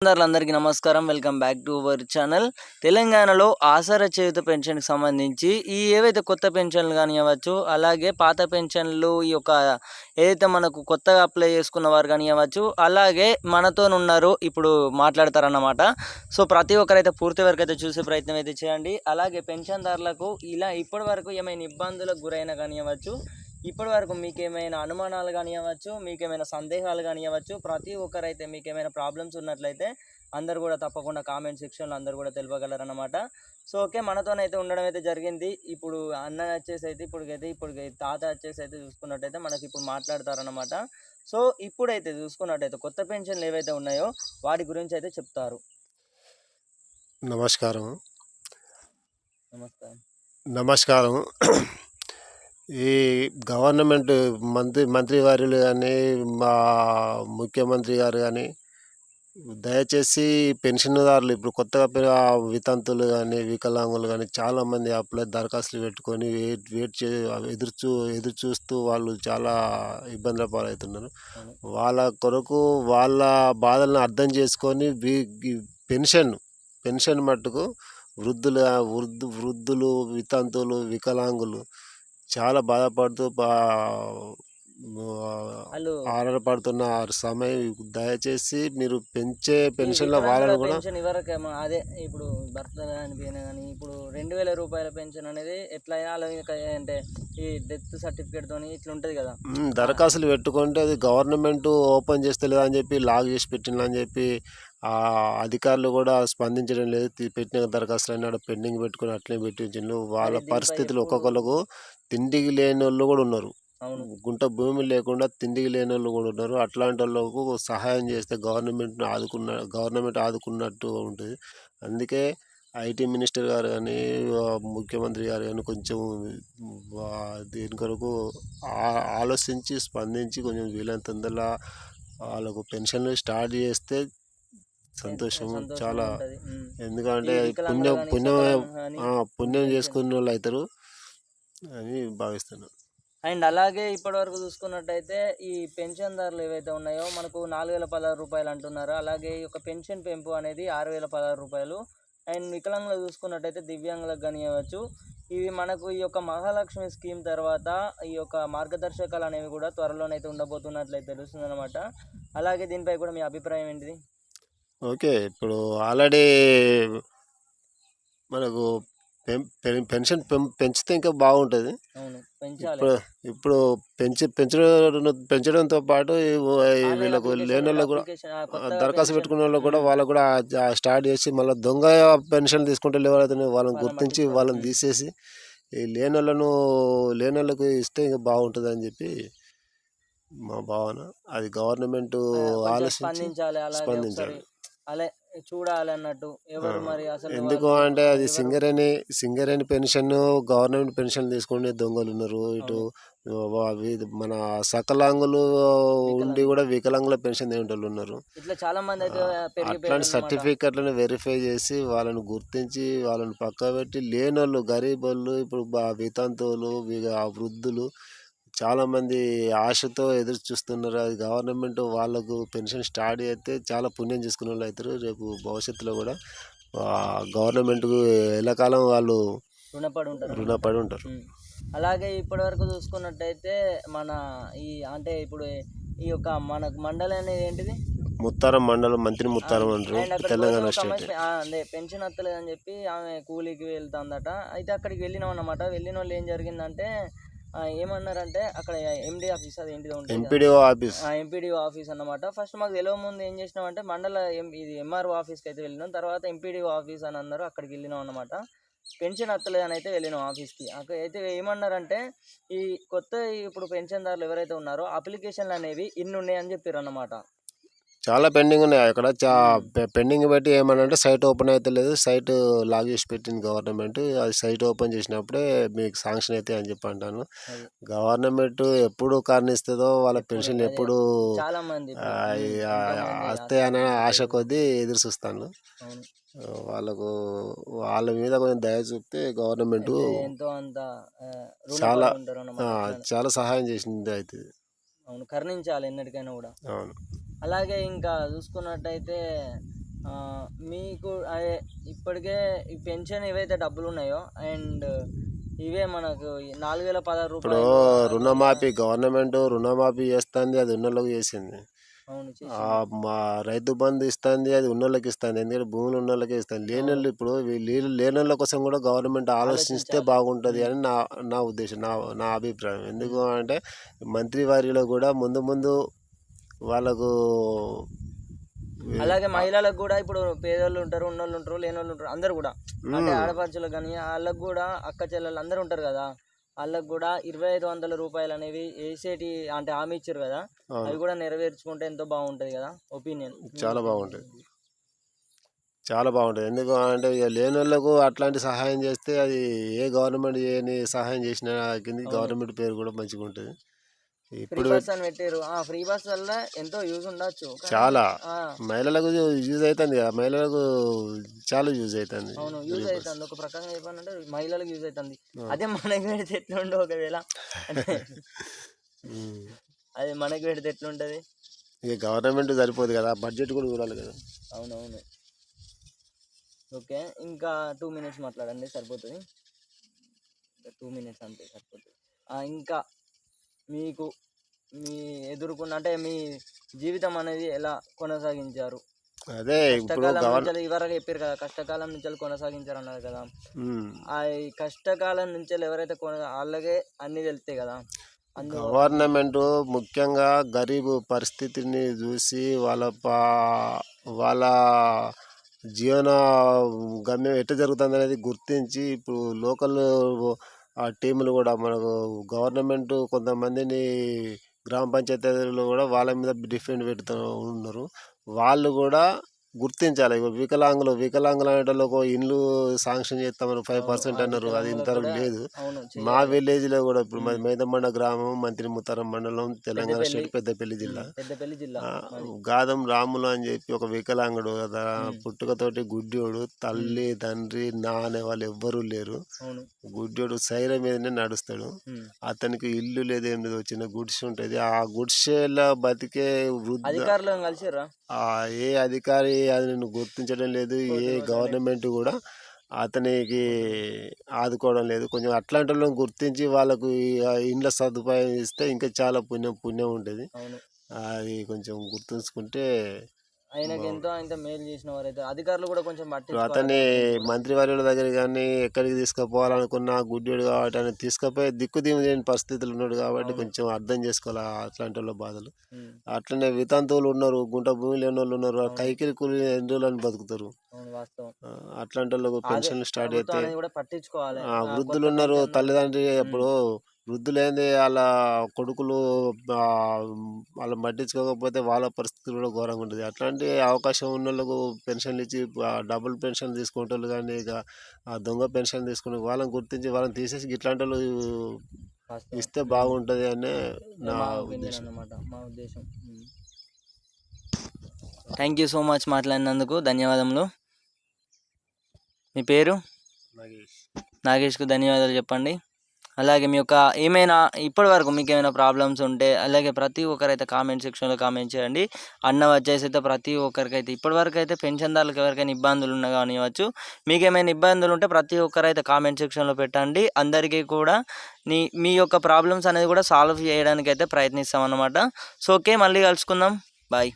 అందరికీ నమస్కారం. Welcome back to our channel. తెలంగాణలో ఆసరా చేయూత పెన్షన్‌కి సంబంధించి ఏవైతే కొత్త పెన్షన్‌లు కానివ్వచ్చు, అలాగే పాత పెన్షన్‌లు ఏదైతే మనకు కొత్తగా అప్లై చేసుకున్న వారు కానివ్వచ్చు, అలాగే మనతోనున్నారు ఇప్పుడు మాట్లాడతారన్నమాట. సో, ప్రతి ఒక్కరైతే పూర్తి వరకు అయితే చూసే ప్రయత్నం అయితే చేయండి. అలాగే పెన్షన్‌దారులకు ఇలా ఇప్పటివరకు ఏమైనా ఇబ్బందులకు గురైనా కానివ్వచ్చు, ఇప్పటివరకు మీకేమైనా అనుమానాలు కానివ్వచ్చు, మీకేమైనా సందేహాలు కానివ్వచ్చు, ప్రతి ఒక్కరైతే మీకేమైనా ప్రాబ్లమ్స్ ఉన్నట్లయితే అందరూ కూడా తప్పకుండా కామెంట్ సెక్షన్‌లో అందరూ కూడా తెలుపగలరన్నమాట. సో, ఓకే, మనతోనైతే ఉండడం అయితే జరిగింది. ఇప్పుడు అన్న వచ్చేసైతే ఇప్పుడు తాత వచ్చేసైతే చూసుకున్నట్టయితే మనకిప్పుడు మాట్లాడతారన్నమాట. సో, ఇప్పుడైతే చూసుకున్నట్టయితే కొత్త పెన్షన్‌లు ఏవైతే ఉన్నాయో వాటి గురించి అయితే చెప్తారు. నమస్కారం. నమస్కారం. నమస్కారం. ఈ గవర్నమెంట్ మంత్రివర్యులు కానీ, మా ముఖ్యమంత్రి గారు కానీ దయచేసి పెన్షన్దారులు ఇప్పుడు కొత్తగా వితంతులు కానీ, వికలాంగులు కానీ చాలామంది దరఖాస్తులు పెట్టుకొని ఎదురు చూస్తూ వాళ్ళు చాలా ఇబ్బందుల పాలవుతున్నారు. వాళ్ళ కొరకు వాళ్ళ బాధలను అర్థం చేసుకొని పెన్షన్ మట్టుకు వృద్ధులు, వితంతువులు, వికలాంగులు చాలా బాధపడుతూ ఆధారపడుతున్న సమయం దయచేసి మీరు పెంచే పెన్షన్ల వాళ్ళను కూడా పెన్షన్ ఇవ్వరకేమో అదే ఇప్పుడు భర్త చనిపోయినా కానీ ఇప్పుడు 2,000 రూపాయల పెన్షన్ అనేది ఎట్లా అంటే ఈ డెత్ సర్టిఫికేట్ తోని ఇట్లా ఉంటుంది కదా, దరఖాస్తులు పెట్టుకుంటే అది గవర్నమెంట్ ఓపెన్ చేస్తలేదు అని చెప్పి లాక్ చేసి పెట్టిందని చెప్పి అధికారులు కూడా స్పందించడం లేదు. పెట్టిన దరఖాస్తులు అయినా పెండింగ్ పెట్టుకుని అట్లే పెట్టించిండు. వాళ్ళ పరిస్థితులు ఒక్కొక్కరికి తిండికి లేని వాళ్ళు కూడా ఉన్నారు. గుంట భూమి లేకుండా తిండికి లేని వాళ్ళు కూడా ఉన్నారు. అట్లాంటి వాళ్ళకు సహాయం చేస్తే గవర్నమెంట్ ఆదుకున్నట్టు ఉంటుంది. అందుకే ఐటీ మినిస్టర్ గారు కానీ, ముఖ్యమంత్రి గారు కానీ కొంచెం దీని కొరకు ఆలోచించి స్పందించి కొంచెం వీలైనంత తొందరగా వాళ్ళకు పెన్షన్లు స్టార్ట్ చేస్తే సంతోషం చాలా. ఎందుకంటే పుణ్యం చేసుకున్న వాళ్ళు అవుతారు అని భావిస్తున్నాను. అండ్ అలాగే ఇప్పటివరకు చూసుకున్నట్టయితే ఈ పెన్షన్దారులు ఏవైతే ఉన్నాయో మనకు 4,016 రూపాయలు అంటున్నారు. అలాగే ఈ యొక్క పెన్షన్ పెంపు అనేది 6,016 రూపాయలు. అండ్ వికలాంగులు చూసుకున్నట్టయితే దివ్యాంగులకు కానివ్వచ్చు, ఇవి మనకు ఈ యొక్క మహాలక్ష్మి స్కీమ్ తర్వాత ఈ యొక్క మార్గదర్శకాలు అనేవి కూడా త్వరలోనైతే ఉండబోతున్నట్లయితే తెలుస్తుందన్నమాట. అలాగే దీనిపై కూడా మీ అభిప్రాయం ఏంటిది? ఓకే, ఇప్పుడు ఆల్రెడీ మనకు పెన్షన్ పెంచితే ఇంకా బాగుంటుంది. ఇప్పుడు పెంచడంతో పాటు వీళ్ళకు లేని వాళ్ళకు కూడా దరఖాస్తు పెట్టుకున్న వాళ్ళకు కూడా వాళ్ళకు కూడా స్టార్ట్ చేసి మళ్ళీ దొంగ పెన్షన్ తీసుకుంటే ఎవరైతే వాళ్ళని గుర్తించి వాళ్ళని తీసేసి ఈ లేని వాళ్ళకు ఇస్తే ఇంకా బాగుంటుంది అని చెప్పి మా భావన. అది గవర్నమెంట్ ఆలోచించి స్పందించాలి. చూడాలి అన్నట్టు ఎవరు మరి అసలు ఎందుకు అంటే అది సింగరేణి పెన్షన్, గవర్నమెంట్ పెన్షన్ తీసుకునే దొంగలు ఉన్నారు. ఇటు మన సకలాంగులు ఉండి కూడా వికలాంగుల పెన్షన్ తినేటోళ్ళు ఉన్నారు. అట్లాంటి సర్టిఫికెట్లను వెరిఫై చేసి వాళ్ళని గుర్తించి వాళ్ళని పక్క పెట్టి లేనోళ్ళు గరీబోళ్ళు ఇప్పుడు వితంతువులు, వృద్ధులు చాలామంది ఆశతో ఎదురు చూస్తున్నారు. అది గవర్నమెంట్ వాళ్ళకు పెన్షన్ స్టార్ట్ చేస్తే చాలా పుణ్యం చేసుకునే వాళ్ళు అవుతారు. రేపు భవిష్యత్తులో కూడా గవర్నమెంట్కు ఎల్లకాలం వాళ్ళు రుణపడి ఉంటారు. అలాగే ఇప్పటివరకు చూసుకున్నట్టయితే మన ఇప్పుడు ఈ యొక్క మన మండలం అనేది ఏంటిది, ముత్తారం మండలం, మంత్రి ముత్తారం అంటారు, తెలంగాణ స్టేట్. అదే పెన్షన్ వస్తలేదని చెప్పి ఆమె కూలీకి వెళ్తుందట. అయితే అక్కడికి వెళ్ళినాం అన్నమాట. వెళ్ళిన వాళ్ళు ఏం జరిగిందంటే ఏమన్నారంటే అక్కడ ఎండి ఆఫీస్, అది ఏంటిదో ఉంటుంది, ఎంపీడీఓ ఆఫీస్ అన్నమాట. ఫస్ట్ మాకు తెలియక ముందు ఏం చేసినామంటే ఇది ఎంఆర్ఓ ఆఫీస్కి అయితే వెళ్ళినాం. తర్వాత ఎంపీడీఓ ఆఫీస్ అని అన్నారు, అక్కడికి వెళ్ళినాం అన్నమాట. పెన్షన్ వస్తలేదని అయితే వెళ్ళినాం ఆఫీస్కి. అక్కడ అయితే ఏమన్నారంటే ఈ కొత్త ఇప్పుడు పెన్షన్దారులు ఎవరైతే ఉన్నారో అప్లికేషన్లు అనేవి ఇన్ని ఉన్నాయని చెప్పారు అన్నమాట. చాలా పెండింగ్ ఉన్నాయి అక్కడ. పెండింగ్ బట్టి ఏమనంటే సైట్ ఓపెన్ అయితే లేదు, సైట్ లాగ్ చేసి పెట్టింది గవర్నమెంట్. అది సైట్ ఓపెన్ చేసినప్పుడే మీకు శాంక్షన్ అయితే అని చెప్పి అంటాను. గవర్నమెంట్ ఎప్పుడు కారణిస్తుందో వాళ్ళ పెన్షన్ ఎప్పుడు వస్తాయనే ఆశ కొద్దీ ఎదురు చూస్తాను. వాళ్ళ మీద కొంచెం దయ చూపితే గవర్నమెంట్ చాలా సహాయం చేసింది అయితే. కరుణించాలి ఎన్నటికైనా కూడా. అలాగే ఇంకా చూసుకున్నట్టయితే మీకు అదే ఇప్పటికే ఈ పెన్షన్ ఏవైతే డబ్బులు ఉన్నాయో అండ్ ఇవే మనకు 4016 ఇప్పుడు రూపాయలు అవి రుణమాఫీ గవర్నమెంట్ రుణమాఫీ చేస్తుంది, అది ఉన్నోళ్ళకి చేసింది. అవును ఆ, చేసింది. మా రైతు బంధు ఇస్తుంది, అది ఉన్నోళ్ళకి ఇస్తుంది. ఎందుకంటే భూములు ఉన్నోళ్ళకే ఇస్తుంది. లేనోళ్ళు ఇప్పుడు వీళ్ళు లేనోళ్ళ కోసం కూడా గవర్నమెంట్ ఆలోచిస్తే ఆలోచించాలి. బాగుంటుంది అని నా నా ఉద్దేశం, నా అభిప్రాయం. ఎందుకు అంటే మంత్రివర్యులు కూడా ముందు ముందు వాళ్ళకు అలాగే మహిళలకు కూడా ఇప్పుడు పేదోళ్ళు ఉంటారు, ఉన్నోళ్ళు ఉంటారు, లేనోళ్ళు ఉంటారు, అందరు కూడా అంటే ఆడపడుచులకు కానీ వాళ్ళకు కూడా అక్క చెల్లెళ్ళు అందరూ ఉంటారు కదా, వాళ్ళకు కూడా 2500 రూపాయలు అనేవి వేసేటి అంటే హామీ ఇచ్చారు కదా, అవి కూడా నెరవేర్చుకుంటే ఎంతో బాగుంటుంది కదా. ఒపీనియన్ చాలా బాగుంటుంది, చాలా బాగుంటుంది. ఎందుకు అంటే ఇక లేనోళ్ళకు అట్లాంటి సహాయం చేస్తే అది ఏ గవర్నమెంట్ చేయని సహాయం చేసిన కింద గవర్నమెంట్ పేరు కూడా మంచిగా ఉంటుంది. ఫ్రీ ఇప్పుడు బస్ అని పెట్టారు. ఫ్రీ బస్ వల్ల ఎంతో యూజ్ ఉండొచ్చు కానీ చాలా ఆ, మహిళలకు యూజ్ అవుతుంది కదా, మహిళలకు చాలా యూజ్ అవుతుంది. అవును యూజ్ అవుతుంది. ఒక ప్రకారంగా చెప్పాలంటే మహిళలకు యూజ్ అవుతుంది. అదే మనకి పెడితే ఎట్లుండే ఒకవేళ అంటే ఉమ్. అది మనకి పెడితే ఎట్లుంటుంది. ఇక గవర్నమెంట్ సరిపోదు కదా, బడ్జెట్ కూడా చూడాలి కదా. అవునవును. ఓకే, ఇంకా 2 మినిట్స్ మాట్లాడండి సరిపోతుంది. 2 మినిట్స్ అంతే సరిపోతుంది. ఇంకా మీకు మీ ఎదుర్కొన్న అంటే మీ జీవితం అనేది ఎలా కొనసాగించారు? అదే ఇప్పుడు కష్టకాలం నుంచి ఇవరకు చెప్పారు కదా, కష్టకాలం నుంచి కొనసాగించారు అన్నారు కదా. ఈ కష్టకాలం నుంచి ఎవరైతే వాళ్ళకే అన్నీ తెలుస్తాయి కదా. గవర్నమెంట్ ముఖ్యంగా గరీబ్ పరిస్థితిని చూసి వాళ్ళ జీవన గమ్యం ఎట్లా జరుగుతుంది అనేది గుర్తించి ఇప్పుడు లోకల్ టీములు కూడా మనకు గవర్నమెంట్ కొంతమందిని గ్రామ పంచాయతీలో కూడా వాళ్ళ మీద డిఫెండ్ పెడుతూ ఉన్నారు. వాళ్ళు కూడా గుర్తించాలి. ఇప్పుడు వికలాంగులు అనేటోళ్ళకు ఇండ్లు శాంక్షన్ చేస్తామని 5% అన్నారు, అది ఇంతవరకు లేదు. మా విలేజ్లో కూడా ఇప్పుడు మాది మైదమండ గ్రామం, మంత్రి ముత్తారం మండలం, తెలంగాణ స్టేట్, పెద్దపల్లి జిల్లా. గాదం రాములు అని చెప్పి ఒక వికలాంగుడు కదా, పుట్టుకతోటి గుడ్డోడు, తల్లి తండ్రి నా అనే వాళ్ళు ఎవ్వరూ లేరు. గుడ్డోడు సైర మీదనే నడుస్తాడు. అతనికి ఇల్లు లేదు, ఏం లేదు, చిన్న గుడిసె ఉంటుంది. ఆ గుడిసెలో బతికే ఏ అధికారి అది గుర్తించడం లేదు, ఏ గవర్నమెంట్ కూడా అతనికి ఆదుకోవడం లేదు. కొంచెం అట్లాంటి వాళ్ళని గుర్తించి వాళ్ళకు ఇండ్ల సదుపాయం ఇస్తే ఇంకా చాలా పుణ్యం ఉంటుంది. అది కొంచెం గుర్తుంచుకుంటే ఆయనకి ఎంతో ఆయన మేలు చేసిన వారైతే అధికారులు కూడా కొంచెం అతన్ని మంత్రివర్యుల దగ్గర కానీ ఎక్కడికి తీసుకుపోవాలనుకున్నా గుడ్డోడు కాబట్టి ఆయన తీసుకుపోయి దిక్కుదీము లేని పరిస్థితులు ఉన్నాడు కాబట్టి కొంచెం అర్థం చేసుకోవాలి అట్లాంటి వాళ్ళ బాధలు. అట్లనే వితంతువులు ఉన్నారు, గుంట భూమి లేని వాళ్ళు ఉన్నారు, కైకిలి కూలి ఎన్ని రోజులని బతుకుతారు. అట్లాంటి వాళ్ళకు పెన్షన్లు స్టార్ట్ అయితే వృద్ధులు ఉన్నారు, తల్లిదండ్రి ఇప్పుడు వృద్ధులైంది వాళ్ళ కొడుకులు వాళ్ళు పట్టించుకోకపోతే వాళ్ళ పరిస్థితి కూడా ఘోరంగా ఉంటుంది. అట్లాంటి అవకాశం ఉన్న వాళ్ళకు పెన్షన్లు ఇచ్చి డబుల్ పెన్షన్ తీసుకునేటోళ్ళు కానీ ఇక దొంగ పెన్షన్ తీసుకునే వాళ్ళని గుర్తించి వాళ్ళని తీసేసి ఇట్లాంటి వాళ్ళు ఇస్తే బాగుంటుంది అనే నా ఉద్దేశం. థ్యాంక్ యూ సో మచ్ మాట్లాడినందుకు ధన్యవాదములు. మీ పేరు? నాగేష్కు ధన్యవాదాలు చెప్పండి. అలాగే మీ యొక్క ఏమైనా ఇప్పటి వరకు మీకు ఏమైనా ప్రాబ్లమ్స్ ఉంటే అలాగే ప్రతి ఒక్కరైతే కామెంట్ సెక్షన్లో కామెంట్ చేయండి. అన్న వచ్చేసి అయితే ప్రతి ఒక్కరికైతే ఇప్పటివరకు అయితే పెన్షన్దారులకు ఎవరికైనా ఇబ్బందులు ఉన్నా కానివ్వచ్చు, మీకు ఏమైనా ఇబ్బందులు ఉంటే ప్రతి ఒక్కరైతే కామెంట్ సెక్షన్లో పెట్టండి. అందరికీ కూడా మీ యొక్క ప్రాబ్లమ్స్ అనేది కూడా సాల్వ్ చేయడానికి అయితే ప్రయత్నిస్తాం అన్నమాట. సో ఓకే, మళ్ళీ కలుసుకుందాం. బాయ్.